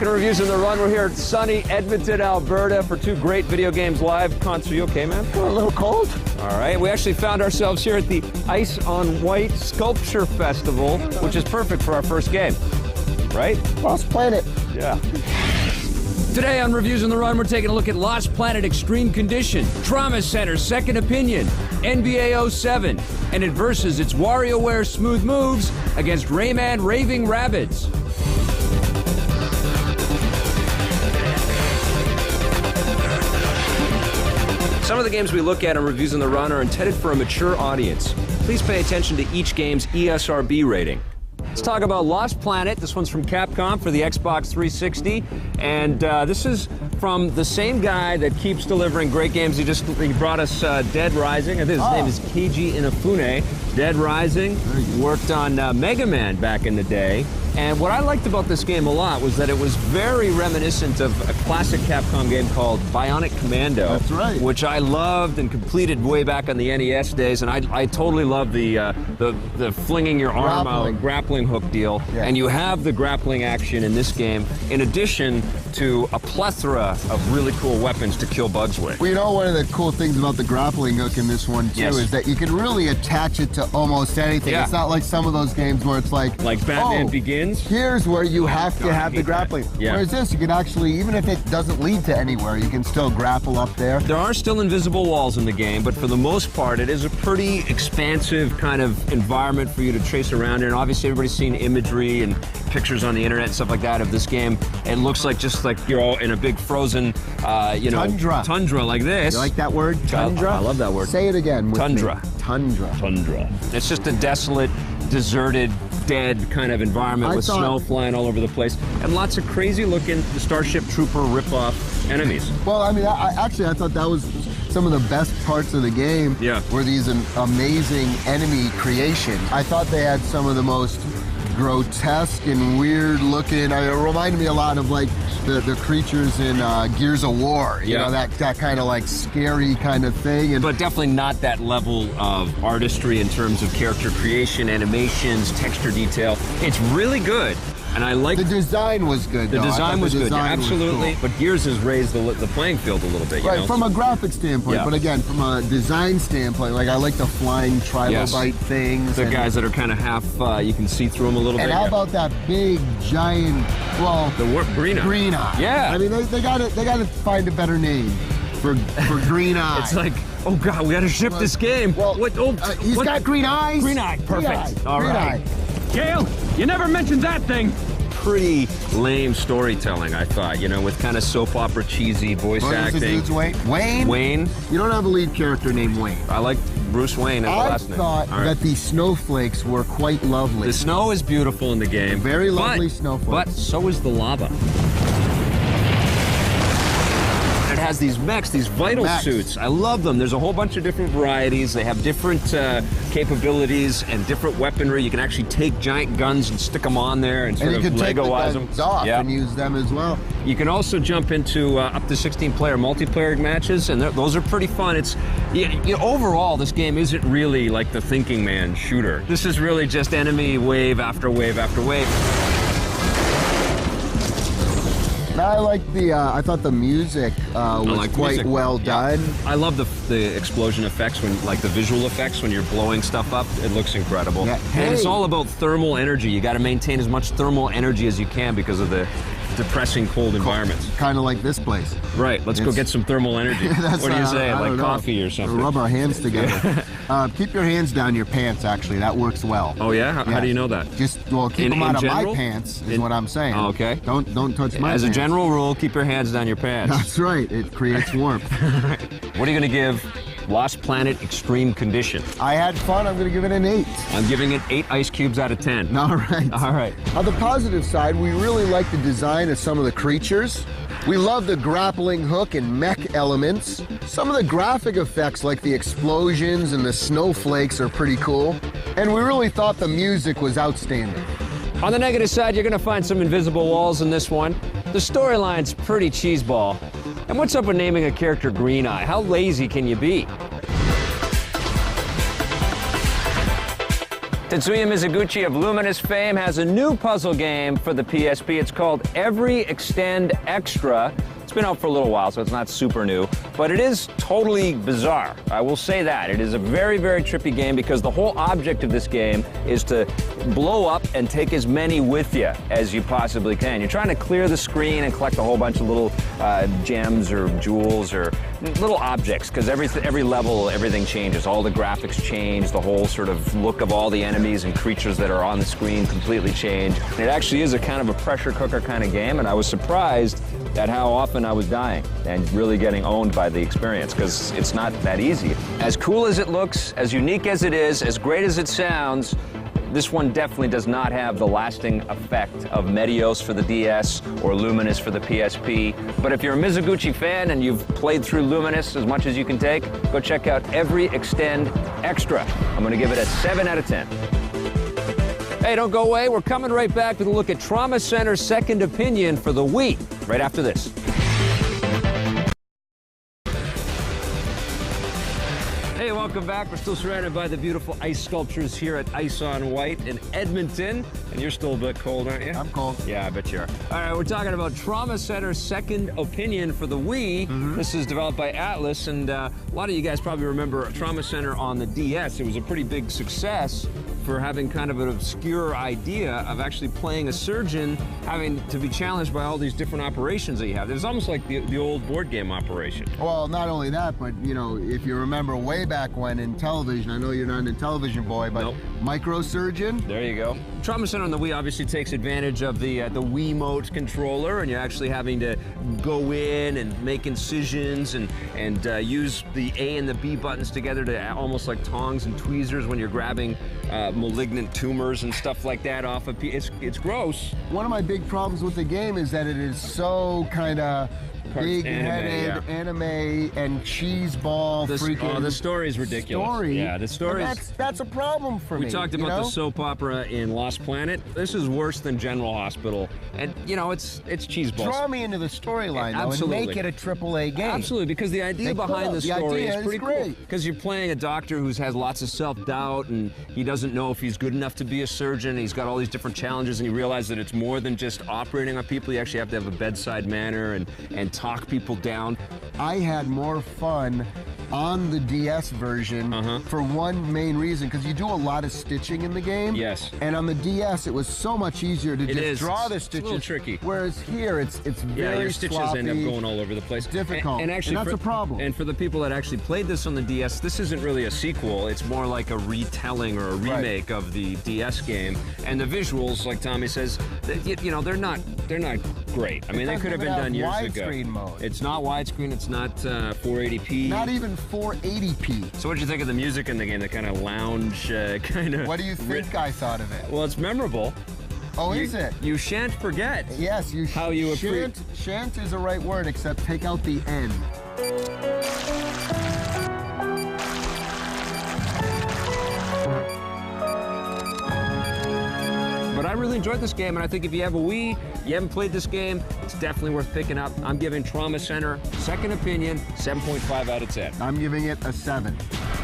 Reviews in the run. We're here at sunny Edmonton, Alberta for two great video games live concerts. You okay, man? A little cold. All right. We actually found ourselves here at the Ice on White Sculpture Festival, which is perfect for our first game, right? Lost Planet. Yeah. Today on Reviews in the Run, we're taking a look at Lost Planet Extreme Condition, Trauma Center Second Opinion, NBA 07, and it versus its WarioWare Smooth Moves against Rayman Raving Rabbids. Some of the games we look at on Reviews in the Run are intended for a mature audience. Please pay attention to each game's ESRB rating. Let's talk about Lost Planet. This one's from Capcom for the Xbox 360. And this is from the same guy that keeps delivering great games. He brought us Dead Rising. I think his name is Keiji Inafune. Dead Rising. Worked on Mega Man back in the day. And what I liked about this game a lot was that it was very reminiscent of a classic Capcom game called Bionic Commando. That's right. Which I loved and completed way back on the NES days. And I totally love the flinging your arm out, grappling hook deal. Yeah. And you have the grappling action in this game, in addition to a plethora of really cool weapons to kill bugs with. Well, you know, one of the cool things about the grappling hook in this one, too, is that you can really attach it to almost anything. Yeah. It's not like some of those games where it's like Batman Begins. Here's where you have to have the grappling. Yeah. Whereas this, you can actually, even if it doesn't lead to anywhere, you can still grapple up there. There are still invisible walls in the game, but for the most part, it is a pretty expansive kind of environment for you to chase around in. And obviously, everybody's seen imagery and pictures on the internet and stuff like that of this game. It looks like just like you're all in a big frozen, tundra like this. You like that word, tundra? I love that word. Say it again with Tundra. me. Tundra. Tundra. It's just a desolate, deserted, dead kind of environment with snow flying all over the place and lots of crazy looking Starship Trooper rip-off enemies. Well, I mean, I thought that was some of the best parts of the game. Yeah. Were these amazing enemy creations. I thought they had some of the most grotesque and weird looking. It reminded me a lot of like the creatures in Gears of War. You know, that kind of like scary kind of thing. But definitely not that level of artistry in terms of character creation, animations, texture detail. It's really good. And I like the design was good. The design was good, design absolutely. Was cool. But Gears has raised the playing field a little bit. Right, from a graphic standpoint, but again, from a design standpoint, like I like the flying trilobite things. The guys that are kind of half, you can see through them a little bit. And how about that big giant? Well, the Green Eye. Green Eye. Yeah. I mean, they got to find a better name for Green Eye. It's like, oh God, we got to ship this game. Well, he's got green eyes. Green Eye, perfect. All right. Gale, you never mentioned that thing. Pretty lame storytelling, I thought, you know, with kind of soap opera cheesy voice acting. Dude's Wayne? Wayne? You don't have a lead character named Wayne. I like Bruce Wayne as the last name. I thought that the snowflakes were quite lovely. The snow is beautiful in the game. Very lovely snowflakes. But so is the lava. It has these mechs, these vital suits. I love them. There's a whole bunch of different varieties. They have different capabilities and different weaponry. You can actually take giant guns and stick them on there and sort of Lego-ize them. Off and use them as well. You can also jump into up to 16-player multiplayer matches, and those are pretty fun. It's overall, this game isn't really like the Thinking Man shooter. This is really just enemy wave after wave after wave. I like I thought the music was quite well done. I love the explosion effects, like the visual effects when you're blowing stuff up. It looks incredible. Yeah. And it's all about thermal energy. You got to maintain as much thermal energy as you can because of the depressing cold environments. Kind of like this place. Right, let's go get some thermal energy. What do you say, like coffee or something? Rub our hands together. Keep your hands down your pants, actually. That works well. Oh, yeah? How do you know that? Just, keep them out of my pants is what I'm saying. Oh, okay. Don't touch my pants. As a general rule, keep your hands down your pants. That's right. It creates warmth. What are you going to give Lost Planet Extreme Condition? I had fun. I'm going to give it an 8. I'm giving it 8 ice cubes out of 10. All right. All right. On the positive side, we really like the design of some of the creatures. We love the grappling hook and mech elements. Some of the graphic effects, like the explosions and the snowflakes, are pretty cool. And we really thought the music was outstanding. On the negative side, you're going to find some invisible walls in this one. The storyline's pretty cheeseball. And what's up with naming a character Green Eye? How lazy can you be? Tetsuya Mizuguchi of Luminous fame has a new puzzle game for the PSP. It's called Every Extend Extra. It's been out for a little while, so it's not super new, but it is totally bizarre. I will say that. It is a very, very trippy game because the whole object of this game is to blow up and take as many with you as you possibly can. You're trying to clear the screen and collect a whole bunch of little gems or jewels or little objects, because every level, everything changes. All the graphics change, the whole sort of look of all the enemies and creatures that are on the screen completely change. And it actually is a kind of a pressure cooker kind of game, and I was surprised at how often I was dying and really getting owned by the experience, because it's not that easy. As cool as it looks, as unique as it is, as great as it sounds, this one definitely does not have the lasting effect of Medios for the DS or Luminous for the PSP. But if you're a Mizuguchi fan and you've played through Luminous as much as you can take, go check out Every Extend Extra. I'm going to give it a 7 out of 10. Hey, don't go away. We're coming right back with a look at Trauma Center's Second Opinion for the Wii, right after this. Hey, welcome back. We're still surrounded by the beautiful ice sculptures here at Ice on White in Edmonton. And you're still a bit cold, aren't you? I'm cold. Yeah, I bet you are. All right, we're talking about Trauma Center's Second Opinion for the Wii. This is developed by Atlas, and a lot of you guys probably remember Trauma Center on the DS. It was a pretty big success for having kind of an obscure idea of actually playing a surgeon having to be challenged by all these different operations that you have. It was almost like the old board game operation. Well, not only that, but you know, if you remember way back when in television, I know you're not a television boy, but Nope. Microsurgeon. There you go. Trauma Center on the Wii obviously takes advantage of the Wiimote controller, and you're actually having to go in and make incisions and use the A and the B buttons together to almost like tongs and tweezers when you're grabbing malignant tumors and stuff like that off of it's gross. One of my big problems with the game is that it is so kind of big-headed anime and cheeseball freaking. Oh, the story's ridiculous. Yeah, the story. That's a problem for me. We talked about the soap opera in Lost Planet. This is worse than General Hospital, and you know it's cheeseball. Draw me into the storyline though, and make it a AAA game. Absolutely, because the idea behind the story is pretty great. cool. Because you're playing a doctor who's had lots of self-doubt, and he doesn't know if he's good enough to be a surgeon. He's got all these different challenges, and you realize that it's more than just operating on people. You actually have to have a bedside manner and talk people down. I had more fun on the DS version for one main reason, because you do a lot of stitching in the game. Yes. And on the DS, it was so much easier to just draw the stitches. It's a little tricky. Whereas here, it's very your stitches sloppy, end up going all over the place. Difficult. And actually, that's a problem. And for the people that actually played this on the DS, this isn't really a sequel. It's more like a retelling or a remake of the DS game. And the visuals, like Tommy says, you know, they're not great. I mean, they could have been done years ago. Widescreen mode. It's not widescreen. It's not 480p. Not even 480p. So what did you think of the music in the game? The kind of lounge kind of. What do you think I thought of it? Well, it's memorable. Oh, is it? You shan't forget. Yes, you how you shan't is the right word, except take out the N. But I really enjoyed this game, and I think if you have a Wii, you haven't played this game, it's definitely worth picking up. I'm giving Trauma Center Second Opinion 7.5 out of 10. I'm giving it a 7.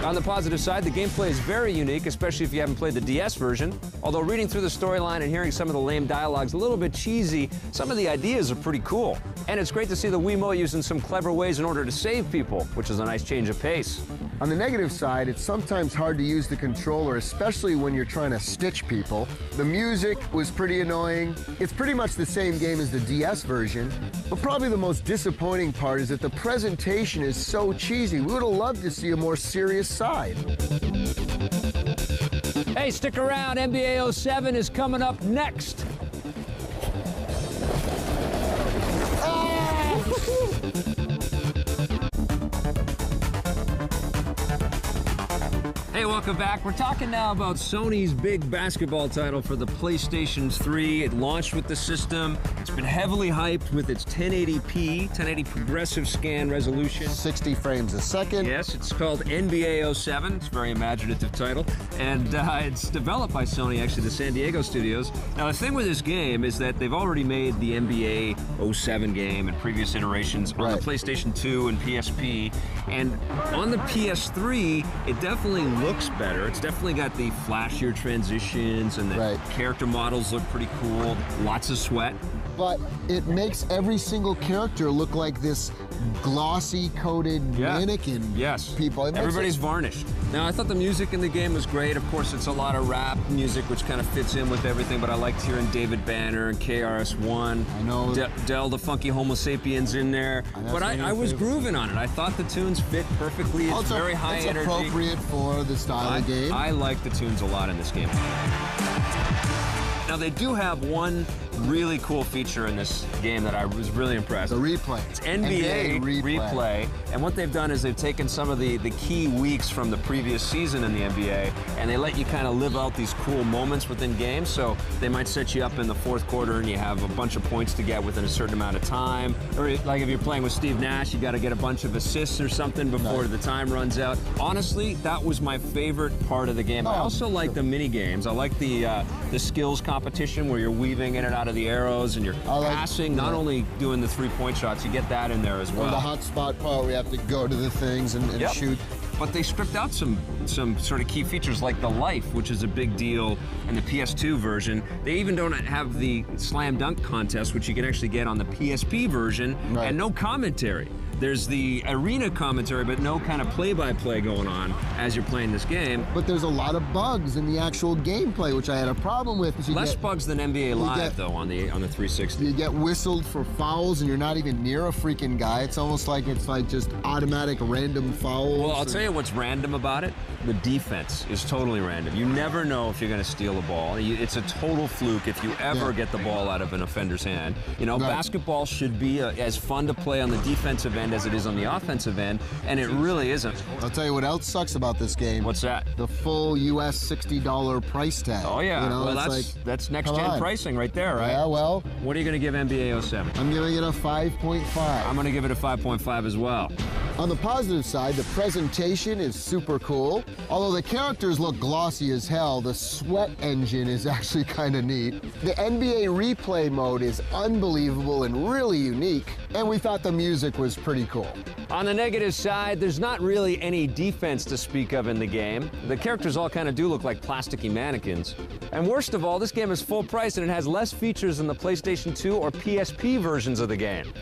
On the positive side, the gameplay is very unique, especially if you haven't played the DS version. Although reading through the storyline and hearing some of the lame dialogue's a little bit cheesy, some of the ideas are pretty cool. And it's great to see the Wiimote using some clever ways in order to save people, which is a nice change of pace. On the negative side, it's sometimes hard to use the controller, especially when you're trying to stitch people. The music was pretty annoying. It's pretty much the same game as the DS version, but probably the most disappointing part is that the presentation is so cheesy. We would have loved to see a more serious side. Hey, stick around. NBA 07 is coming up next. Hey, welcome back. We're talking now about Sony's big basketball title for the PlayStation 3. It launched with the system. It's been heavily hyped with its 1080p, 1080 progressive scan resolution. 60 frames a second. Yes, it's called NBA 07. It's a very imaginative title. And it's developed by Sony, actually, the San Diego studios. Now, the thing with this game is that they've already made the NBA 07 game and previous iterations on the PlayStation 2 and PSP. And on the PS3, it definitely looks better. It's definitely got the flashier transitions, and the character models look pretty cool. Lots of sweat. But it makes every single character look like this glossy coated mannequin. People. Everybody's varnished. Now, I thought the music in the game was great. Of course, it's a lot of rap music, which kind of fits in with everything, but I liked hearing David Banner and KRS-One. I know. Del the Funky Homo Sapiens in there. But I was grooving on it. I thought the tunes fit perfectly. It's very high energy. It's appropriate for the style of game. I like the tunes a lot in this game. Now, they do have one really cool feature in this game that I was really impressed. The replay. It's NBA replay. And what they've done is they've taken some of the key weeks from the previous season in the NBA, and they let you kind of live out these cool moments within games. So they might set you up in the fourth quarter and you have a bunch of points to get within a certain amount of time. Or like if you're playing with Steve Nash, you got to get a bunch of assists or something before the time runs out. Honestly, that was my favorite part of the game. I also like the mini games. I like the skills competition where you're weaving in and out of the arrows and you're passing, not only doing the three-point shots, you get that in there as well. Or the hot spot part where you have to go to the things and shoot. But they stripped out some sort of key features like the life, which is a big deal in the PS2 version. They even don't have the slam dunk contest, which you can actually get on the PSP version, and no commentary. There's the arena commentary, but no kind of play-by-play going on as you're playing this game. But there's a lot of bugs in the actual gameplay, which I had a problem with. Less bugs than NBA Live, though, on the 360. You get whistled for fouls, and you're not even near a freaking guy. It's almost like it's like just automatic random fouls. Well, I'll tell you what's random about it. The defense is totally random. You never know if you're going to steal a ball. It's a total fluke if you ever get the ball out of an offender's hand. You know, basketball should be as fun to play on the defensive end as it is on the offensive end, and it really isn't. I'll tell you what else sucks about this game. What's that? The full US $60 price tag. Oh yeah, you know, well that's next-gen pricing right there, right? Yeah, well. What are you going to give NBA 07? I'm giving it a 5.5. I'm going to give it a 5.5 as well. On the positive side, the presentation is super cool. Although the characters look glossy as hell, the sweat engine is actually kind of neat. The NBA replay mode is unbelievable and really unique, and we thought the music was pretty cool. On the negative side, there's not really any defense to speak of in the game. The characters all kind of do look like plasticky mannequins. And worst of all, this game is full price and it has less features than the PlayStation 2 or PSP versions of the game.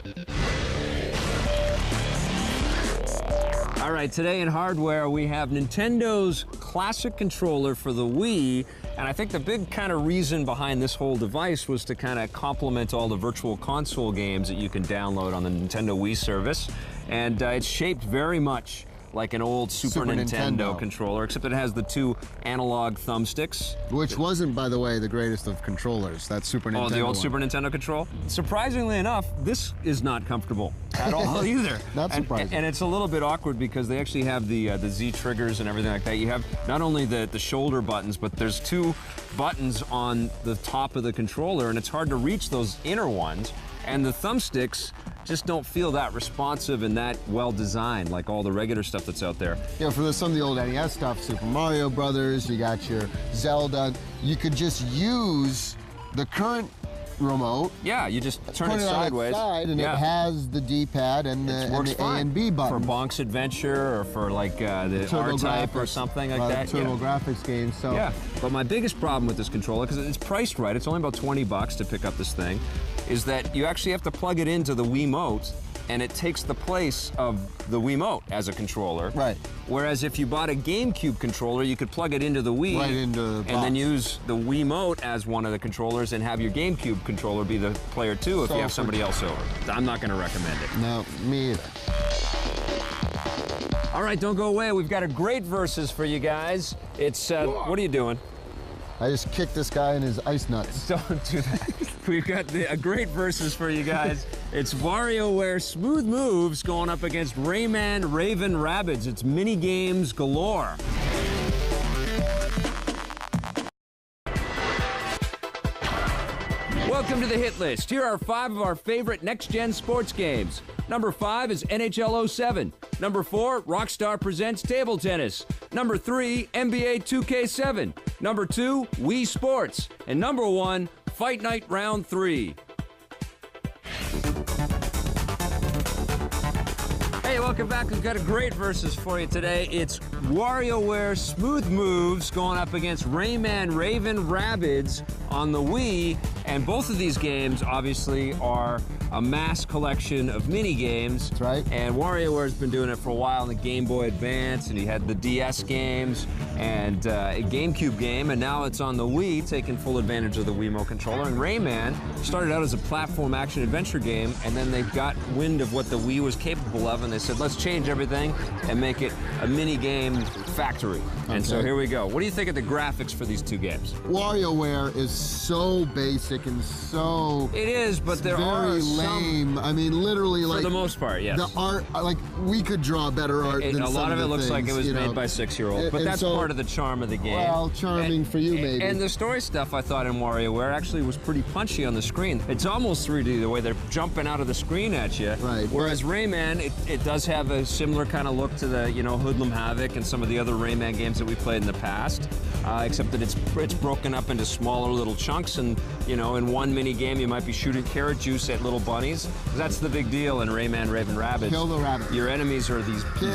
All right, today in hardware, we have Nintendo's classic controller for the Wii, and I think the big kind of reason behind this whole device was to kind of complement all the virtual console games that you can download on the Nintendo Wii service, and it's shaped very much like an old Super Nintendo controller, except it has the two analog thumbsticks. Which wasn't, by the way, the greatest of controllers, that Super Nintendo the old Super Nintendo control? Surprisingly enough, this is not comfortable at all either. Not surprising. And it's a little bit awkward because they actually have the Z triggers and everything like that. You have not only the shoulder buttons, but there's two buttons on the top of the controller, and it's hard to reach those inner ones. And the thumbsticks just don't feel that responsive and that well designed like all the regular stuff that's out there. You know, for some of the old NES stuff, Super Mario Brothers, you got your Zelda, you could just use the current remote. Yeah, you just turn it sideways. On its side, and it has the D-pad and the A and B buttons. For Bonk's Adventure or for like the R-Type or something like that. TurboGrafx games. So. Yeah, but my biggest problem with this controller, because it's priced right, it's only about 20 bucks to pick up this thing, is that you actually have to plug it into the Wiimote, and it takes the place of the Wiimote as a controller. Right. Whereas if you bought a GameCube controller, you could plug it into the Wii. Right into the box. And then use the Wiimote as one of the controllers and have your GameCube controller be the player too if you have somebody else over. I'm not going to recommend it. No, me either. All right, don't go away. We've got a great versus for you guys. It's, what are you doing? I just kicked this guy in his ice nuts. Don't do that. We've got a great versus for you guys. It's WarioWare Smooth Moves going up against Rayman, Raving, Rabbids. It's mini games galore. Welcome to the hit list. Here are 5 of our favorite next-gen sports games. Number 5 is NHL 07. Number 4, Rockstar Presents Table Tennis. Number 3, NBA 2K7. Number 2, Wii Sports. And number 1, Fight Night Round 3. Hey, welcome back. We've got a great versus for you today. It's WarioWare Smooth Moves going up against Rayman, Raving, Rabbids on the Wii. And both of these games, obviously, are a mass collection of mini games. That's right. And WarioWare's been doing it for a while on the Game Boy Advance, and he had the DS games and a GameCube game, and now it's on the Wii, taking full advantage of the Wiimote controller. And Rayman started out as a platform action-adventure game, and then they got wind of what the Wii was capable of, and they said, let's change everything and make it a mini game factory. And so here we go. What do you think of the graphics for these two games? WarioWare is so basic and so... It is, but there are very some... lame. I mean, literally, like... For the most part, yes. The art, like, we could draw better art than a lot of it looks like it was made by 6-year-olds, but that's part of the charm of the game. Well, charming for you, maybe. And the story stuff, I thought, in WarioWare actually was pretty punchy on the screen. It's almost 3D, the way they're jumping out of the screen at you. Right. Whereas Rayman, it does have a similar kind of look to the, Hoodlum Havoc and some of the other Rayman games that we played in the past, except that it's broken up into smaller little chunks, and, in one mini game you might be shooting carrot juice at little bunnies. That's the big deal in Rayman, Raving, Rabbids. Kill the rabbit. Your enemies are these cute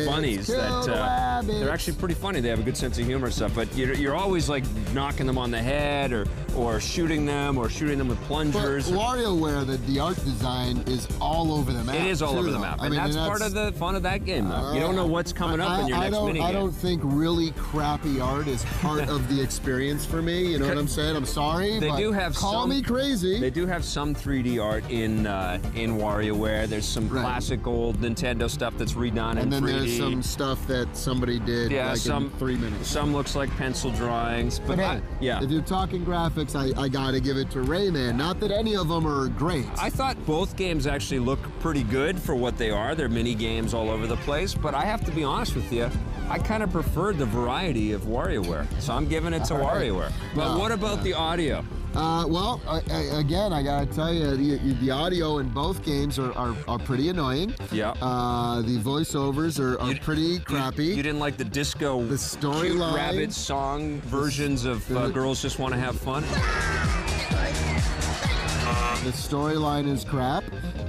bunnies that they're actually pretty funny. They have a good sense of humor and stuff, but you're always like knocking them on the head or shooting them with plungers. But WarioWare, the art design is all over the map. It is all over the map, and that's part of the fun of that game, though. You don't know what's coming up in your next minigame. I don't think really crappy art is part of the experience for me. You know what I'm saying? I'm sorry, they do have call me crazy. They do have some 3D art in WarioWare. There's some classic old Nintendo stuff that's redone in 3D. And then there's some stuff that somebody did in 3 minutes. Some looks like pencil drawings, but hey, if you're talking graphics, I gotta give it to Rayman. Not that any of them are great. I thought both games actually look pretty good for what they are. They're mini games all over the place, but I have to be honest with you, I kind of preferred the variety of WarioWare, so I'm giving it to WarioWare. But what about the audio? Well, again, I gotta tell you, the audio in both games are pretty annoying. Yeah. The voiceovers are pretty crappy. You didn't like the disco, the storyline, Rabbids song versions of Girls Just Want to Have Fun? The storyline is crap,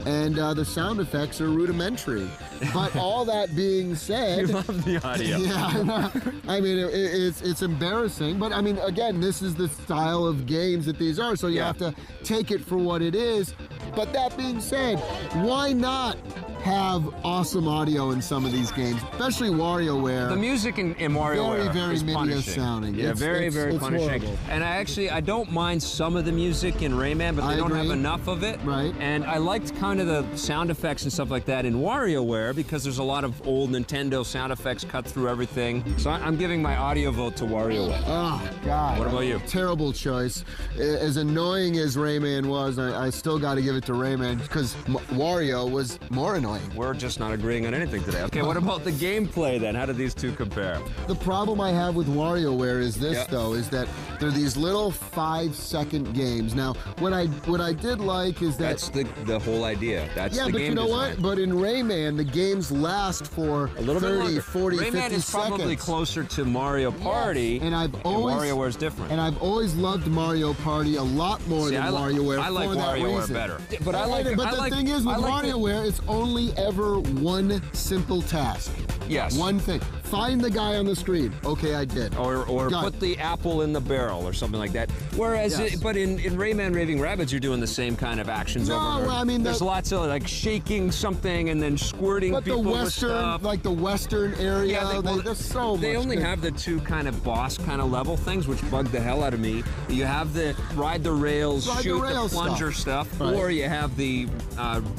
and the sound effects are rudimentary. But all that being said... You love the audio. Yeah, I mean, it's embarrassing, but I mean, again, this is the style of games that these are, so you have to take it for what it is. But that being said, why not have awesome audio in some of these games, especially WarioWare? The music in WarioWare very is punishing. sounding. Yeah, very punishing. Horrible. And I don't mind some of the music in Rayman, but they don't have enough of it. Right. And I liked kind of the sound effects and stuff like that in WarioWare because there's a lot of old Nintendo sound effects cut through everything. So I'm giving my audio vote to WarioWare. Oh, God. What about you? Terrible choice. As annoying as Rayman was, I still got to give it to Rayman because Wario was more annoying. We're just not agreeing on anything today. Okay, what about the gameplay then? How do these two compare? The problem I have with WarioWare is this, though, is that they're these little 5-second games. Now, what I did like is that... That's the whole idea. That's the game but you know design. what? But in Rayman, the games last for a little 30, bit 40, Rayman 50 seconds. is probably closer to Mario Party, and WarioWare's different. And I've always loved Mario Party a lot more than WarioWare. I like WarioWare better. But the thing is, with WarioWare, it's only ever one simple task. Yes. One thing. Find the guy on the screen. Okay, I did. Or put the apple in the barrel or something like that. Whereas, but in Rayman, Raving Rabbids, you're doing the same kind of actions over there. I mean, there's lots of like shaking something and then squirting people with stuff. Like the Western area, there's so much. They only have the two kind of boss kind of level things, which bug the hell out of me. You have the ride the rails, shoot the plunger stuff, or you have the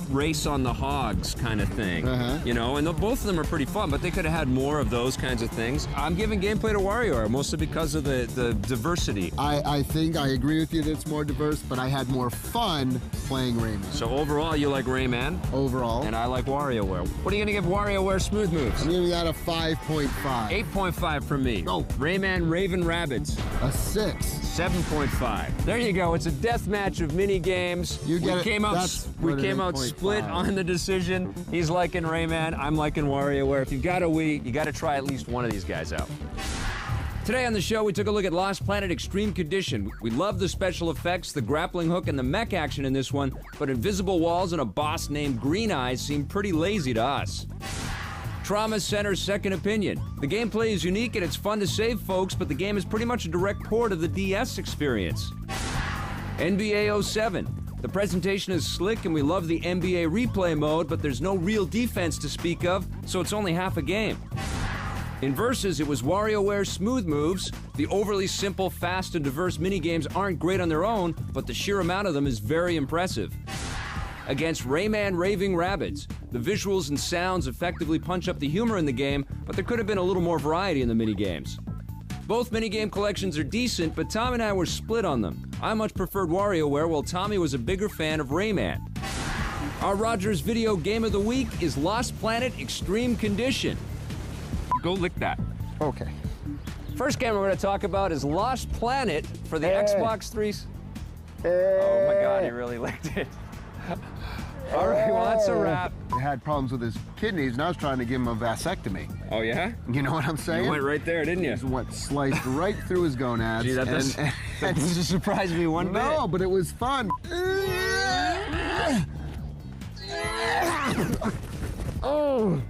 race on the hogs kind of thing. And both of them are pretty fun, but they could have had more of those kinds of things. I'm giving gameplay to WarioWare, mostly because of the diversity. I think I agree with you that it's more diverse, but I had more fun playing Rayman. So overall, you like Rayman? Overall. And I like WarioWare. What are you going to give WarioWare Smooth Moves? I'm giving that a 5.5. 8.5 from me. Go. Rayman, Raving Rabbids. A 6. 7.5. There you go. It's a death match of mini games. You get we it. came out. That's We what an came out 8.5. split on the decision. He's liking Rayman. I'm liking WarioWare. If you've got a Wii, you got to try at least one of these guys out. Today on the show, we took a look at Lost Planet Extreme Condition. We love the special effects, the grappling hook, and the mech action in this one, but invisible walls and a boss named Green Eyes seem pretty lazy to us. Trauma Center's Second Opinion. The gameplay is unique and it's fun to save folks, but the game is pretty much a direct port of the DS experience. NBA 07. The presentation is slick and we love the NBA replay mode, but there's no real defense to speak of, so it's only half a game. In Versus, it was WarioWare smooth moves. The overly simple, fast, and diverse minigames aren't great on their own, but the sheer amount of them is very impressive. Against Rayman, Raving, Rabbids, the visuals and sounds effectively punch up the humor in the game, but there could have been a little more variety in the minigames. Both minigame collections are decent, but Tom and I were split on them. I much preferred WarioWare, while Tommy was a bigger fan of Rayman. Our Rogers Video Game of the Week is Lost Planet Extreme Condition. Go lick that. Okay. First game we're going to talk about is Lost Planet for the Xbox 3. Oh my God, he really licked it. All right, well, that's a wrap. He had problems with his kidneys, and I was trying to give him a vasectomy. Oh, yeah? You know what I'm saying? You went right there, didn't you? It went sliced right through his gonads. Gee, that doesn't surprise me one bit. No, but it was fun. Oh.